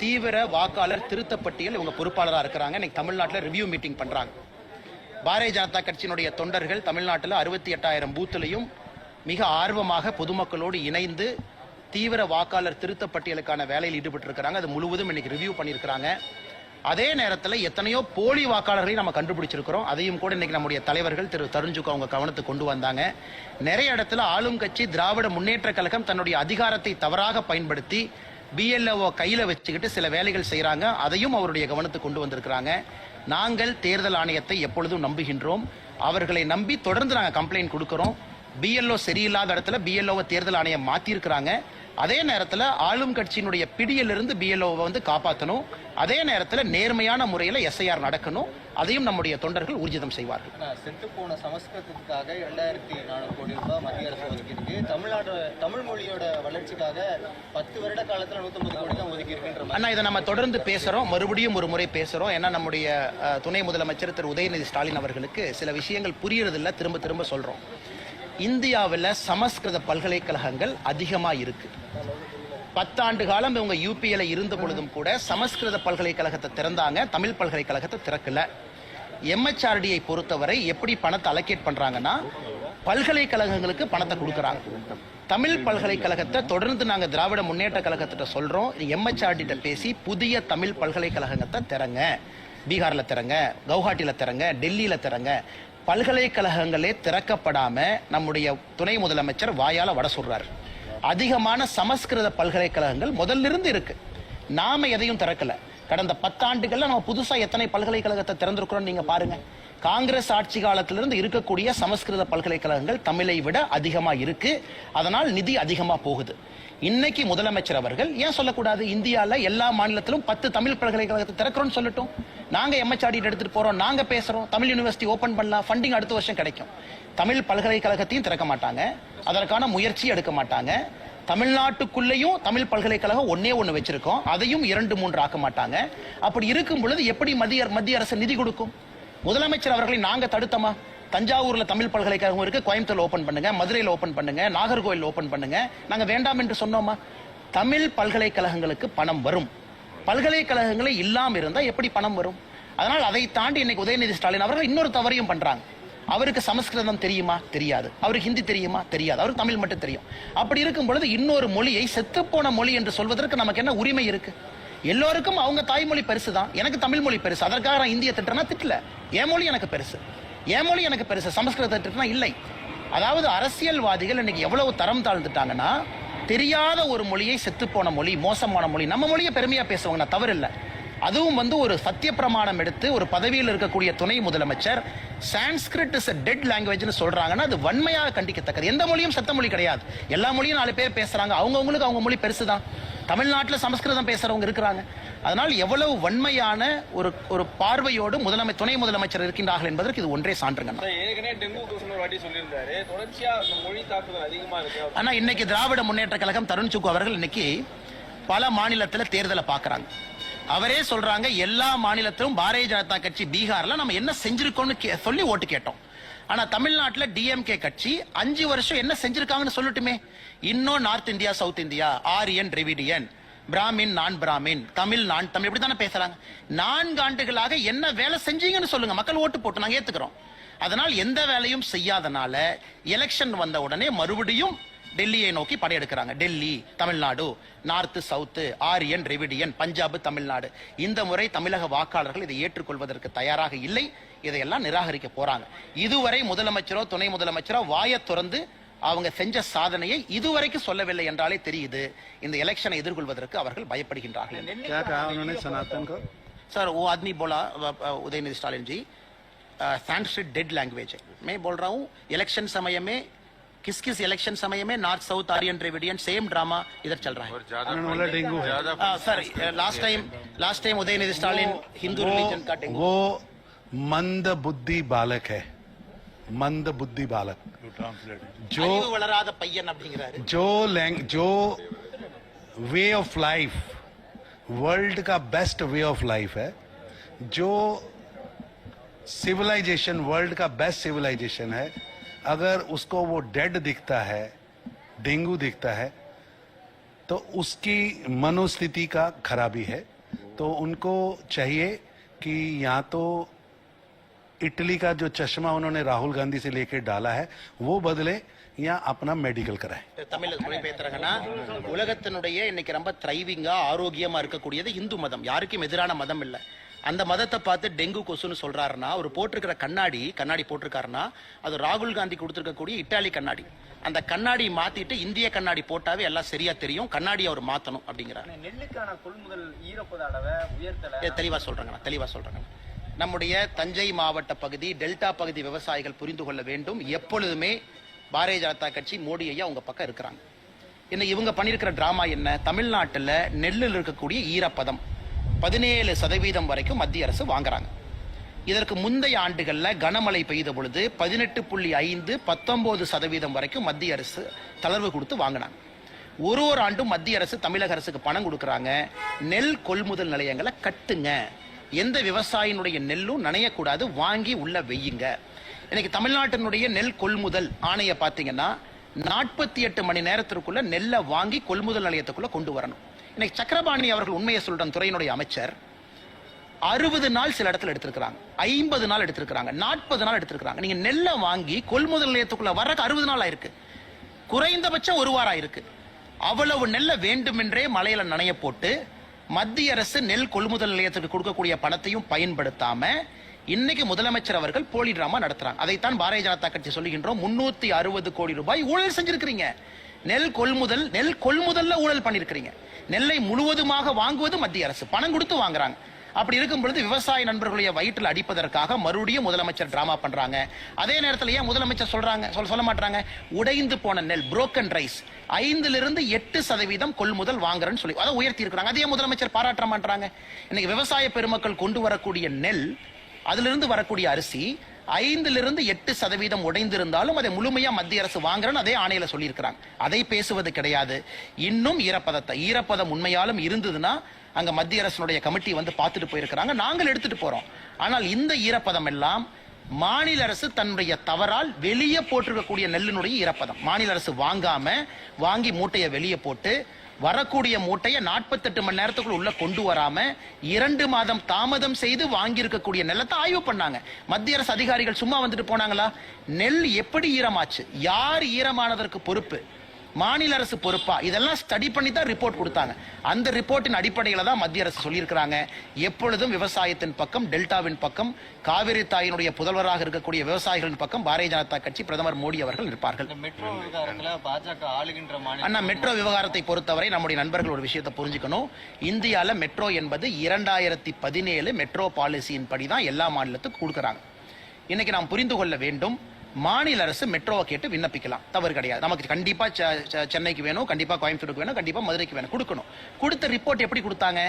தீவிர வாக்காளர் திருத்தப்பட்டியல் இவங்க பொறுப்பாளராக இருக்கிறாங்க. இன்னைக்கு தமிழ்நாட்டில் ரிவ்யூ மீட்டிங் பண்றாங்க. பாரதிய ஜனதா கட்சியினுடைய தொண்டர்கள் தமிழ்நாட்டில் 68,000 பூத்திலையும் மிக ஆர்வமாக பொதுமக்களோடு இணைந்து தீவிர வாக்காளர் திருத்தப்பட்டியலுக்கான வேலையில் ஈடுபட்டு இருக்காங்க. அது முழுவதும் இன்னைக்கு ரிவ்யூ பண்ணியிருக்கிறாங்க. அதே நேரத்தில் எத்தனையோ போலி வாக்காளர்களை நம்ம கண்டுபிடிச்சிருக்கிறோம். அதையும் கூட இன்னைக்கு நம்முடைய தலைவர்கள் திரு தருண்ஜுக்கு அவங்க கவனத்துக்கு கொண்டு வந்தாங்க. நிறைய இடத்துல ஆளும் கட்சி திராவிட முன்னேற்ற கழகம் தன்னுடைய அதிகாரத்தை தவறாக பயன்படுத்தி BLO கையில வச்சுக்கிட்டு சில வேலைகள் செய்யறாங்க. அதையும் அவருடைய கவனத்துக்கு கொண்டு வந்திருக்கிறாங்க. நாங்கள் தேர்தல் ஆணையத்தை எப்பொழுதும் நம்புகின்றோம். அவர்களை நம்பி தொடர்ந்து நாங்கள் கம்ப்ளைண்ட் கொடுக்கிறோம். BLO சரியில்லாத இடத்துல BLOவை தேர்தல் ஆணையம் மாத்திருக்கிறாங்க. அதே நேரத்தில் ஆளும் கட்சியினுடைய பிடியிலிருந்து BLOவை வந்து காப்பாற்றணும். அதே நேரத்தில் நேர்மையான முறையில் SIR நடக்கணும். அதையும் நம்முடைய தொண்டர்கள் ஊர்ஜிதம் செய்வார்கள். செத்து போன சமஸ்கிருதத்துக்காக 2,400 கோடி ரூபாய் மத்திய அரசு ஒதுக்கியிருக்கு. தமிழ் மொழியோட வளர்ச்சிக்காக 10 வருட காலத்தில் 150 கோடி தான் ஒதுக்கியிருக்குன்ற அண்ணா, இதை நம்ம தொடர்ந்து பேசுறோம், மறுபடியும் ஒரு முறை பேசுறோம். ஏன்னா நம்முடைய துணை முதலமைச்சர் திரு உதயநிதி ஸ்டாலின் அவர்களுக்கு சில விஷயங்கள் புரியறதில்லை, திரும்ப திரும்ப சொல்றோம். இந்தியாவில் சமஸ்கிருத பல்கலைக்கழகங்கள் அதிகமா இருக்கு. 10 ஆண்டு காலம் இவங்க UPL இருந்த பொழுதும் கூட சமஸ்கிருத பல்கலைக்கழகத்தை திறந்தாங்க, தமிழ் பல்கலைக்கழகத்தை திறக்கல. MHRDயை பொறுத்தவரை எப்படி பணத்தை அலோகேட் பண்றாங்கன்னா, பல்கலைக்கழகங்களுக்கு பணத்தை கொடுக்கறாங்க. தமிழ் பல்கலைக்கழகத்தை தொடர்ந்து நாங்க திராவிட முன்னேற்ற கழகத்திட்ட சொல்றோம், MHRD பேசி புதிய தமிழ் பல்கலைக்கழகத்தை திறங்க. பீகார்ல திறங்க, கவுஹாட்டில திறங்க, டெல்லியில திறங்க. பல்கலைக்கழகங்களே திறக்கப்படாம நம்முடைய துணை முதலமைச்சர் வாயால வட சொல்றாரு. அதிகமான சமஸ்கிருத பல்கலைக்கழகங்கள் முதல்ல இருந்து இருக்கு. நாம எதையும் திறக்கல. கடந்த 10 ஆண்டுகள்ல நம்ம புதுசா எத்தனை பல்கலைக்கழகத்தை திறந்திருக்கிறோம் நீங்க பாருங்க. காங்கிரஸ் ஆட்சி காலத்திலிருந்து இருக்கக்கூடிய சமஸ்கிருத பல்கலைக்கழகங்கள் தமிழை விட அதிகமா இருக்கு. அதனால் நிதி அதிகமா போகுது. இன்னைக்கு முதலமைச்சர் அவர்கள் ஏன் சொல்லக்கூடாது, இந்தியாவில் எல்லா மாநிலத்திலும் 10 தமிழ் பல்கலைக்கழகத்தை திறக்கிறோம்னு சொல்லட்டும். நாங்க MHRD எடுத்துட்டு போறோம், நாங்க பேசுறோம், தமிழ் யூனிவர்சிட்டி ஓபன் பண்ணலாம், ஃபண்டிங் அடுத்த வருஷம் கிடைக்கும். தமிழ் பல்கலைக்கழகத்தையும் திறக்க மாட்டாங்க, அதற்கான முயற்சி எடுக்க மாட்டாங்க. தமிழ்நாட்டுக்குள்ளேயும் தமிழ் பல்கலைக்கழகம் ஒண்ணு வச்சிருக்கோம், அதையும் 2-3 ஆக்க மாட்டாங்க. அப்படி இருக்கும் பொழுது எப்படி மத்திய அரசு நிதி கொடுக்கும்? முதலமைச்சர் அவர்களை நாங்க தடுத்தமா? தஞ்சாவூர்ல தமிழ் பல்கலைக்கழகம் இருக்கு, கோயம்புத்தூர்ல ஓபன் பண்ணுங்க, மதுரையில் ஓபன் பண்ணுங்க, நாகர்கோவில் ஓபன் பண்ணுங்க. நாங்க வேண்டாம் என்று சொன்னோமா? தமிழ் பல்கலைக்கழகங்களுக்கு பணம் வரும். பல்கலைக்கழகங்களே இல்லாம இருந்தா எப்படி பணம் வரும்? அதனால் அதை தாண்டி இன்னைக்கு உதயநிதி ஸ்டாலின் அவர்கள் இன்னொரு தவறையும் பண்றாங்க. அவருக்கு சமஸ்கிருதம் தெரியுமா? தெரியாது. அவருக்கு ஹிந்தி தெரியுமா? தெரியாது. அவருக்கு தமிழ் மட்டும் தெரியும். அப்படி இருக்கும் பொழுது இன்னொரு மொழியை செத்துப்போன மொழி என்று சொல்வதற்கு நமக்கு என்ன உரிமை இருக்கு? எல்லோருக்கும் அவங்க தாய்மொழி பெருசுதான். எனக்கு தமிழ் மொழி பெருசு. அதற்காக நான் இந்திய திட்டனா திட்டல. என் மொழி எனக்கு பெருசு, என் மொழி எனக்கு பெருசு. சமஸ்கிருத திட்டனா இல்லை. அதாவது அரசியல்வாதிகள் இன்னைக்கு எவ்வளவு தரம் தாழ்ந்துட்டாங்கன்னா, தெரியாத ஒரு மொழியை செத்துப்போன மொழி, மோசமான மொழி. நம்ம மொழியை பெருமையா பேசுவாங்க, நான் தவறு இல்லை. அதுவும் வந்து ஒரு சத்திய பிரமாணம் எடுத்து ஒரு பதவியில் இருக்கக்கூடிய துணை முதலமைச்சர் Sanskrit is a dead language சொல்றாங்கன்னா அது வன்மையாக கண்டிக்கத்தக்கது. எந்த மொழியும் செத்த மொழி கிடையாது. எல்லா மொழியும் 4 பேர் பேசுறாங்க. அவங்களுக்கு அவங்க மொழி பெருசுதான். தமிழ்நாட்டில் சமஸ்கிருதம் பேசுறவங்க இருக்கிறாங்க. அதனால் எவ்வளவு வன்மையான ஒரு பார்வையோடு துணை முதலமைச்சர் இருக்கின்றார்கள் என்பதற்கு இது ஒன்றே சான்றுங்க. ஆனா இன்னைக்கு திராவிட முன்னேற்ற கழகம் தருண்சுக்கு அவர்கள் இன்னைக்கு பல மாநிலத்தில் தேர்தலை பார்க்கறாங்க. அவரே சொல்றாங்க, எல்லா மாநிலத்திலும் பாரதிய ஜனதா கட்சி பீகார்ல நம்ம என்ன செஞ்சிருக்கோம்னு சொல்லி ஓட்டு கேட்டோம். ஆனா தமிழ்நாட்டில் DMK கட்சி 5 வருஷம் என்ன செஞ்சிருக்காங்கன்னு சொல்லட்டுமே. இன்னும் north India, south India, Aryan, Dravidian, Brahmin, நான் பிராமின், தமிழ், நான் தமிழ், இப்படி தானே பேசுறாங்க. 4 ஆண்டுகளாக என்ன வேலை செஞ்சீங்கன்னு சொல்லுங்க. மக்கள் ஓட்டு போட்டு நாங்க ஏத்துக்கிறோம். அதனால் எந்த வேலையும் செய்யாதனால எலெக்ஷன் வந்த உடனே மறுபடியும் டெல்லியை நோக்கி படையெடுக்கிறாங்க. Delhi, Tamil Nadu, north, south, Aryan, Dravidian, Punjab, Tamil Nadu. இந்த முறை தமிழக வாக்காளர்கள் இதை ஏற்றுக்கொள்வதற்கு தயாராக இல்லை. இதையெல்லாம் நிராகரிக்க போறாங்க. இதுவரை முதலமைச்சரோ துணை முதலமைச்சரோ வாயை திறந்து அவங்க செஞ்ச சாதனையை இதுவரைக்கும் சொல்லவில்லை என்றாலே தெரியுது இந்த எலெக்ஷனை எதிர்கொள்வதற்கு அவர்கள் பயப்படுகின்றார்கள். சார் वो आदमी बोला उदयनिधि स्टालिन जी, संस्कृत डेड लैंग्वेज है. मैं बोल रहा हूँ इलेक्शन समय में किस इलेक्शन समय में north south Aryan Dravidian same drama इधर चल रहा है. डेंगू है sir, last time Udhayanidhi Stalin Hindu religion का डेंगू. वो मंद बुद्धि बालक है, मंद बुद्धि बालक जो वे ऑफ लाइफ वर्ल्ड का बेस्ट वे ऑफ लाइफ है, जो सिविलाइजेशन वर्ल्ड का बेस्ट सिविलाइजेशन है, अगर उसको वो डेड दिखता है, डेंगू दिखता है, तो उसकी मनोस्थिति का खराबी है। तो उनको चाहिए कि या तो इटली का जो चश्मा उन्होंने राहुल गांधी से लेकर डाला है वो बदले या अपना मेडिकल कराए। தமிழ்ல மொழிபெயர்த்தறாங்கன்னா உலகத்தினுடைய இன்னைக்கு ரொம்ப த்ரைவிங்கா ஆரோக்கியமா இருக்கக்கூடியது இந்து மதம். யாருக்கும் எதிரான மதம் இல்ல. அந்த மதத்தை பார்த்து டெங்கு கொசுன்னு சொல்றாருன்னா அவர் போட்டிருக்கிற கண்ணாடி போட்டிருக்காருன்னா அது ராகுல் காந்தி கொடுத்திருக்கக்கூடிய இத்தாலி கண்ணாடி. அந்த கண்ணாடி மாத்திட்டு இந்திய கண்ணாடி போட்டாவே எல்லாம் சரியா தெரியும். கண்ணாடி அவர் மாத்தணும் அப்படிங்கிறார். நெல்லுக்கான கொள்முதல் ஈரப்பத அளவை உயர்த்தல தெளிவா சொல்றாங்க. நம்முடைய தஞ்சை மாவட்ட பகுதி டெல்டா பகுதி விவசாயிகள் புரிந்து கொள்ள வேண்டும். எப்பொழுதுமே பாரதிய ஜனதா கட்சி மோடி ஐயா உங்க பக்கம் இருக்கிறாங்க. இன்னைக்கு இவங்க பண்ணிருக்கிற டிராமா என்ன? தமிழ்நாட்டில் நெல்லில் இருக்கக்கூடிய ஈரப்பதம் 17% வரைக்கும் மத்திய அரசு வாங்குறாங்க. இதற்கு முந்தைய ஆண்டுகள்ல கனமழை பெய்த பொழுது 18.5 19% வரைக்கும் மத்திய அரசு தளர்வு கொடுத்து வாங்கினாங்க. ஒரு ஆண்டும் மத்திய அரசு தமிழக அரசுக்கு பணம் கொடுக்கறாங்க. நெல் கொள்முதல் நிலையங்களை கட்டுங்க, எந்த விவசாயினுடைய நெல்லும் நனையக்கூடாது, வாங்கி உள்ள வெய்யுங்க. இன்னைக்கு தமிழ்நாட்டினுடைய நெல் கொள்முதல் ஆணைய பாத்தீங்கன்னா 48 மணி நேரத்திற்குள்ள நெல்லை வாங்கி கொள்முதல் நிலையத்துக்குள்ள கொண்டு வரணும். இன்னைக்கு சக்கரபாணி அவர்கள் உண்மையை சொல்ற துறையினுடைய அமைச்சர் 60 நாள் சில இடத்துல எடுத்திருக்காங்க, 50 நாள் எடுத்திருக்காங்க, 40 நாள் எடுத்திருக்காங்க. நீங்க நெல்லை வாங்கி கொள்முதல் நிலையத்துக்குள்ள வர்றதுக்கு 60 நாள் ஆயிருக்கு, குறைந்தபட்சம் 1 வாரம் ஆயிருக்கு. அவ்வளவு நெல்லை வேண்டுமென்றே மலையில நனைய போட்டு மத்திய அரசு நெல் கொள்முதல் நிலையத்துக்கு கொடுக்கக்கூடிய பணத்தையும் பயன்படுத்தாம இன்னைக்கு முதலமைச்சர் அவர்கள் போலி டிராமா நடத்துறாங்க. அதைத்தான் பாரதிய ஜனதா கட்சி சொல்லுகின்றோம். 360 கோடி ரூபாய் ஊழல் செஞ்சிருக்கிறீங்க. நெல் கொள்முதல்ல ஊழல் பண்ணிருக்கிறீங்க. நெல்லை முழுவதுமாக வாங்குவது மத்திய அரசு, பணம் கொடுத்து வாங்குறாங்க. அப்படி இருக்கும் பொழுது விவசாய நண்பர்களுடைய வயிற்றில் அடிப்பதற்காக மறுபடியும் முதலமைச்சர் டிராமா பண்றாங்க. அதே நேரத்தில் ஏன் முதலமைச்சர் சொல்ல மாட்டாங்க? உடைந்து போன நெல், புரோக்கன் ரைஸ் 5-8% கொள்முதல் வாங்குறேன்னு சொல்லி அதை உயர்த்தி இருக்கிறாங்க. அதே முதலமைச்சர் பாராட்ட மாட்டாங்க. இன்னைக்கு விவசாய பெருமக்கள் கொண்டு வரக்கூடிய நெல், அதிலிருந்து வரக்கூடிய அரிசி 5-8% உடைந்திருந்தாலும் அதை முழுமையா மத்திய அரசு வாங்குறன்னு அதே ஆணையில சொல்லி இருக்கிறாங்க. அதை பேசுவது கிடையாது. இன்னும் ஈரப்பதம் உண்மையாலும் இருந்ததுன்னா அங்க மத்திய அரசுடைய கமிட்டி வந்து பார்த்துட்டு போயிருக்கிறாங்க, நாங்கள் எடுத்துட்டு போறோம். ஆனால் இந்த ஈரப்பதம் எல்லாம் மாநில அரசு தன்னுடைய தவறால் வெளியே போட்டிருக்கக்கூடிய நெல்லினுடைய ஈரப்பதம். மாநில அரசு வாங்கி மூட்டையை வெளியே போட்டு வரக்கூடிய மூட்டையை 48 மணி நேரத்துக்குள்ள உள்ள கொண்டு வராம 2 மாதம் தாமதம் செய்து வாங்கி இருக்கக்கூடிய நெல்லத்தை ஆய்வு பண்ணாங்க. மத்திய அரசு அதிகாரிகள் சும்மா வந்துட்டு போனாங்களா? நெல் எப்படி ஈரமாச்சு, யார் ஈரமானதற்கு பொறுப்பு, மாநில அரசு பொறுப்பா, இதெல்லாம் ஸ்டடி பண்ணி தான் ரிப்போர்ட் கொடுத்தாங்க. அந்த ரிப்போர்ட்டின் அடிப்படையில தான் மத்திய அரசு சொல்லியிருக்கிறாங்க. எப்பொழுதும் விவசாயத்தின் பக்கம், டெல்டாவின் பக்கம், காவிரி தாயினுடைய புதல்வராக இருக்கக்கூடிய விவசாயிகளின் பக்கம் பாரதிய ஜனதா கட்சி, பிரதமர் மோடி அவர்கள் இருப்பார்கள். மெட்ரோ விவகாரத்துல பாஜக ஆளுகின்ற அண்ணா, மெட்ரோ விவகாரத்தை பொறுத்தவரை நம்முடைய நண்பர்கள் ஒரு விஷயத்தை புரிஞ்சுக்கணும். இந்தியால மெட்ரோ என்பது 2017 மெட்ரோ பாலிசியின் படி தான் எல்லா மாநிலத்துக்கும் கொடுக்கறாங்க. இன்னைக்கு நாம் புரிந்து கொள்ள வேண்டும், மாநில அரசு மெட்ரோவை கேட்டு விண்ணப்பிக்கலாம், தவறு கிடையாது. நமக்கு கண்டிப்பா சென்னைக்கு வேணும், கண்டிப்பா கோயம்புத்தூருக்கு வேணும், கண்டிப்பா மதுரைக்கு வேணும், கொடுக்கணும். கொடுத்த ரிப்போர்ட் எப்படி கொடுத்தாங்க?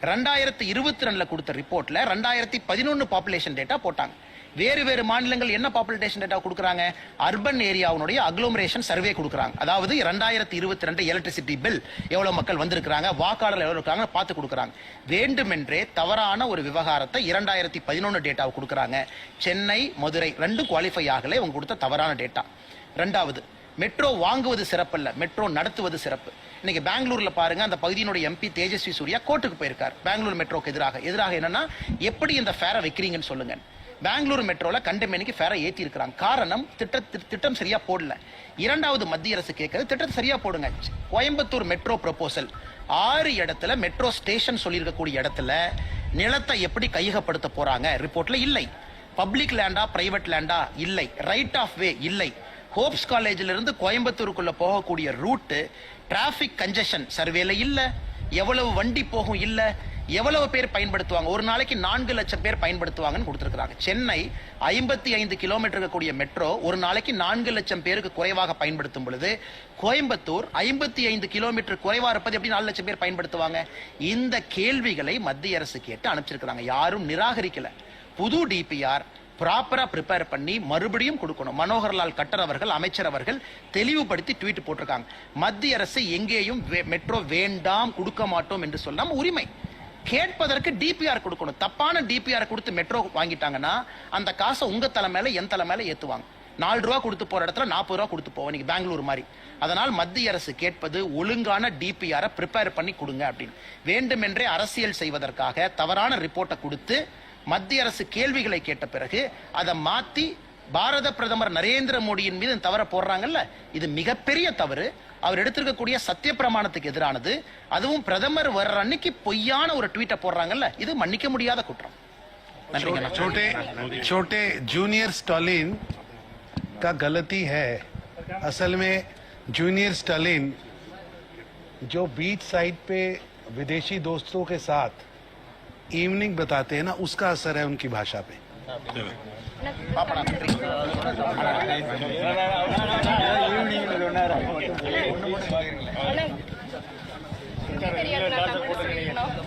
2022 கொடுத்த ரிப்போர்ட்ல 2011 பாப்புலேஷன் டேட்டா போட்டாங்க. வேறு மாநிலங்கள் என்ன பாப்புலேஷன் டேட்டா கொடுக்கறாங்க? அர்பன் ஏரியாவுடைய அக்ளோமரேஷன் சர்வே கொடுக்கறாங்க. அதாவது 2022 எலக்ட்ரிசிட்டி பில் எவ்வளவு மக்கள் வந்திருக்காங்க, வாக்காளர் எவ்வளவு இருக்காங்க பார்த்து கொடுக்கறாங்க. வேண்டுமென்றே தவறான ஒரு விவகாரத்தை 2011 டேட்டாவை கொடுக்கறாங்க. சென்னை, மதுரை ரெண்டும் குவாலிஃபை ஆகல, அவங்க கொடுத்த தவறான டேட்டா. ரெண்டாவது, மெட்ரோ வாங்குவது சிறப்பல்ல, மெட்ரோ நடத்துவது சிறப்பு. இன்னைக்கு பெங்களூர்ல பாருங்க, அந்த பகுதியினுடைய எம்பி தேஜஸ்வி சூர்யா கோர்ட்டுக்கு போயிருக்கார் பெங்களூர் மெட்ரோக்கு எதிராக என்னன்னா, எப்படி இந்த ஃபேரை வைக்கிறீங்கன்னு சொல்லுங்க. பெங்களூர் மெட்ரோல கண்டமேனிக்கு ஃபேரை ஏத்தி இருக்கிறாங்க. காரணம், திட்டம் சரியா போடல. இரண்டாவது, மத்திய அரசு கேட்கறது திட்டத்தை சரியா போடுங்க. கோயம்புத்தூர் மெட்ரோ ப்ரொபோசல் 6 இடத்துல மெட்ரோ ஸ்டேஷன் சொல்லியிருக்கக்கூடிய இடத்துல நிலத்தை எப்படி கையகப்படுத்த போறாங்க ரிப்போர்ட்ல இல்லை. பப்ளிக் லேண்டா பிரைவேட் லேண்டா இல்லை. ரைட் ஆஃப் வே இல்லை. ஹோப்ஸ் காலேஜில இருந்து கோயம்புத்தூருக்குள்ள போகக்கூடிய ரூட் டிராபிக் கன்ஜெஷன் சர்வேல இல்ல. எவ்வளவு வண்டி போகும் இல்ல. எவ்வளவு பேர் பயன்படுத்துவாங்க, ஒரு நாளைக்கு 4 லட்சம் பேர் பயன்படுத்துவாங்கன்னு கொடுத்திருக்காங்க. சென்னை 55 கிலோமீட்டர் இருக்கக்கூடிய மெட்ரோ ஒரு நாளைக்கு 4 லட்சம் பேருக்கு குறைவாக பயன்படுத்தும் பொழுது, கோயம்புத்தூர் 55 கிலோமீட்டர் குறைவா இருப்பது எப்படி 4 லட்சம் பேர் பயன்படுத்துவாங்க? இந்த கேள்விகளை மத்திய அரசு கேட்டு அனுப்பிச்சிருக்காங்க. யாரும் நிராகரிக்கல. புது டிபிஆர் ப்ராப்பரா ப்ரிப்பேர் பண்ணி மறுபடியும் கொடுக்கணும். மனோகர்லால் கட்டர் அவர்கள், அமைச்சர் அவர்கள் தெளிவுபடுத்தி ட்வீட் போட்டிருக்காங்க. மத்திய அரசு எங்கேயும் மெட்ரோ வேண்டாம், கொடுக்க மாட்டோம் என்று சொல்லாம உரிமை கேட்பதற்கு டிபிஆர் கொடுக்கணும். தப்பான டிபிஆர் கொடுத்து மெட்ரோ வாங்கிட்டாங்கன்னா அந்த காசை உங்க தலை மேல என் தலை மேல ஏத்துவாங்க. ரூபா கொடுத்து போற இடத்துல 40 ரூபா கொடுத்து போவோம், இன்னைக்கு பெங்களூர் மாதிரி. அதனால் மத்திய அரசு கேட்பது ஒழுங்கான டிபிஆரை ப்ரிப்பேர் பண்ணி கொடுங்க அப்படின்னு. வேண்டுமென்றே அரசியல் செய்வதற்காக தவறான ரிப்போர்ட்டை கொடுத்து மத்திய அரசு கேள்விகளை கேட்ட பிறகு அதை மாத்தி பாரத பிரதமர் நரேந்திர மோடியின் மீது தவற போடுறாங்கல்ல, இது மிகப்பெரிய தவறு. அவர் எடுத்திருக்கக்கூடிய சத்திய பிரமாணத்துக்கு எதிரானது. அதுவும் பிரதமர் வர்ற அன்னைக்கு பொய்யான ஒரு ட்வீட்டை போடுறாங்கல்ல, இது மன்னிக்க முடியாத குற்றம். छोटे छोटे जूनियर स्टालिन का गलती है. असल में जूनियर स्टालिन जो बीच साइड पे विदेशी दोस्तों के साथ इवनिंग बताते हैं ना, उसका असर है उनकी भाषा पे. பாப்பா தெரியாது